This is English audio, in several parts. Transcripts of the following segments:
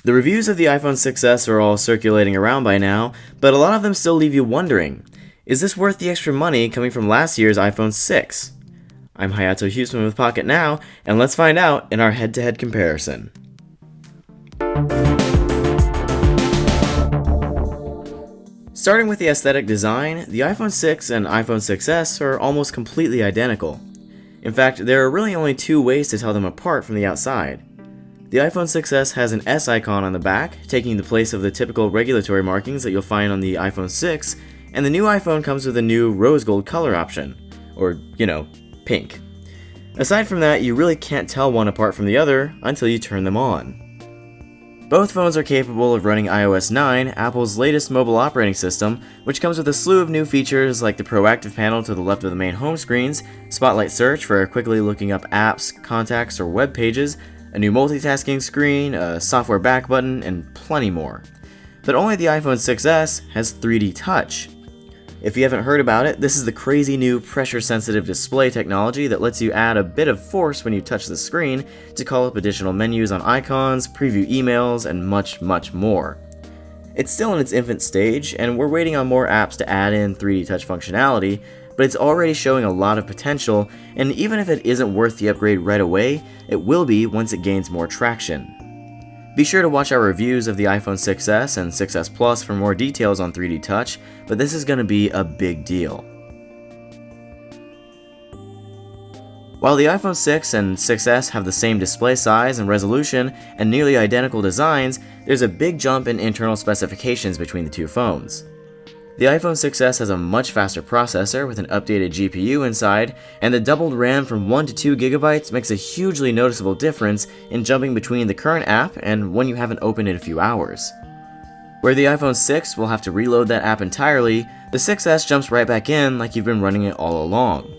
The reviews of the iPhone 6s are all circulating around by now, but a lot of them still leave you wondering, is this worth the extra money coming from last year's iPhone 6? I'm Hayato Huseman with Pocketnow, and let's find out in our head-to-head comparison. Starting with the aesthetic design, the iPhone 6 and iPhone 6s are almost completely identical. In fact, there are really only two ways to tell them apart from the outside. The iPhone 6s has an S icon on the back, taking the place of the typical regulatory markings that you'll find on the iPhone 6, and the new iPhone comes with a new rose gold color option, or, pink. Aside from that, you really can't tell one apart from the other until you turn them on. Both phones are capable of running iOS 9, Apple's latest mobile operating system, which comes with a slew of new features like the proactive panel to the left of the main home screens, Spotlight Search for quickly looking up apps, contacts, or web pages, a new multitasking screen, a software back button, and plenty more. But only the iPhone 6s has 3D Touch. If you haven't heard about it, this is the crazy new pressure-sensitive display technology that lets you add a bit of force when you touch the screen to call up additional menus on icons, preview emails, and much, much more. It's still in its infant stage, and we're waiting on more apps to add in 3D Touch functionality, but it's already showing a lot of potential, and even if it isn't worth the upgrade right away, it will be once it gains more traction. Be sure to watch our reviews of the iPhone 6s and 6s Plus for more details on 3D Touch, but this is going to be a big deal. While the iPhone 6 and 6s have the same display size and resolution and nearly identical designs, there's a big jump in internal specifications between the two phones. The iPhone 6s has a much faster processor with an updated GPU inside, and the doubled RAM from 1 to 2 GB makes a hugely noticeable difference in jumping between the current app and one you haven't opened in a few hours. Where the iPhone 6 will have to reload that app entirely, the 6s jumps right back in like you've been running it all along.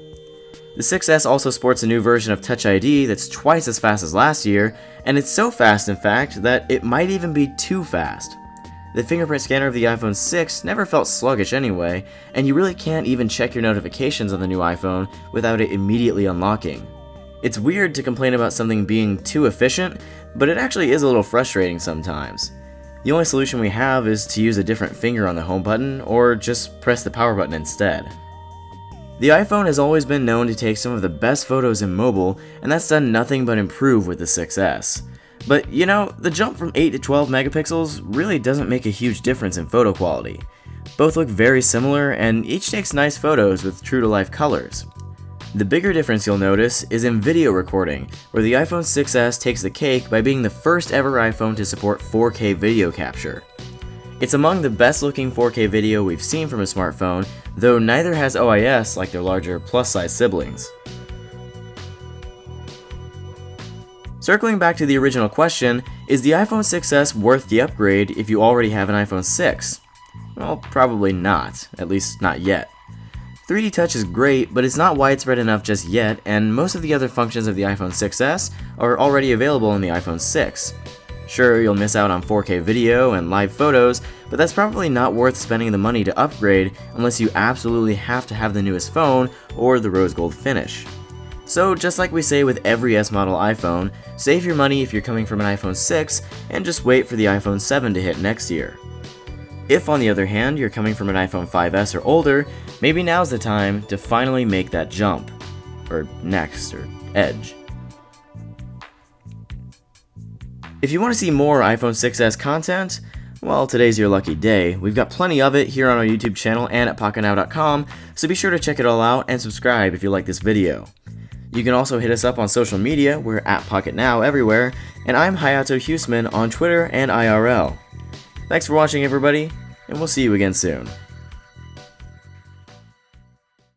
The 6s also sports a new version of TouchID that's twice as fast as last year, and it's so fast in fact that it might even be too fast. The fingerprint scanner of the iPhone 6 never felt sluggish anyway, and you really can't even check your notifications on the new iPhone without it immediately unlocking. It's weird to complain about something being too efficient, but it actually is a little frustrating sometimes. The only solution we have is to use a different finger on the home button, or just press the power button instead. The iPhone has always been known to take some of the best photos in mobile, and that's done nothing but improve with the 6s. But the jump from 8 to 12 megapixels really doesn't make a huge difference in photo quality. Both look very similar, and each takes nice photos with true-to-life colors. The bigger difference you'll notice is in video recording, where the iPhone 6s takes the cake by being the first ever iPhone to support 4K video capture. It's among the best-looking 4K video we've seen from a smartphone, though neither has OIS like their larger plus-size siblings. Circling back to the original question, is the iPhone 6s worth the upgrade if you already have an iPhone 6? Well, probably not, at least not yet. 3D Touch is great, but it's not widespread enough just yet, and most of the other functions of the iPhone 6s are already available in the iPhone 6. Sure, you'll miss out on 4K video and live photos, but that's probably not worth spending the money to upgrade unless you absolutely have to have the newest phone or the rose gold finish. So just like we say with every S-model iPhone, save your money if you're coming from an iPhone 6 and just wait for the iPhone 7 to hit next year. If on the other hand you're coming from an iPhone 5s or older, maybe now's the time to finally make that jump. Or next, or edge. If you want to see more iPhone 6s content, well, today's your lucky day. We've got plenty of it here on our YouTube channel and at Pocketnow.com, so be sure to check it all out and subscribe if you like this video. You can also hit us up on social media, we're at Pocketnow everywhere, and I'm Hayato Huseman on Twitter and IRL. Thanks for watching everybody, and we'll see you again soon.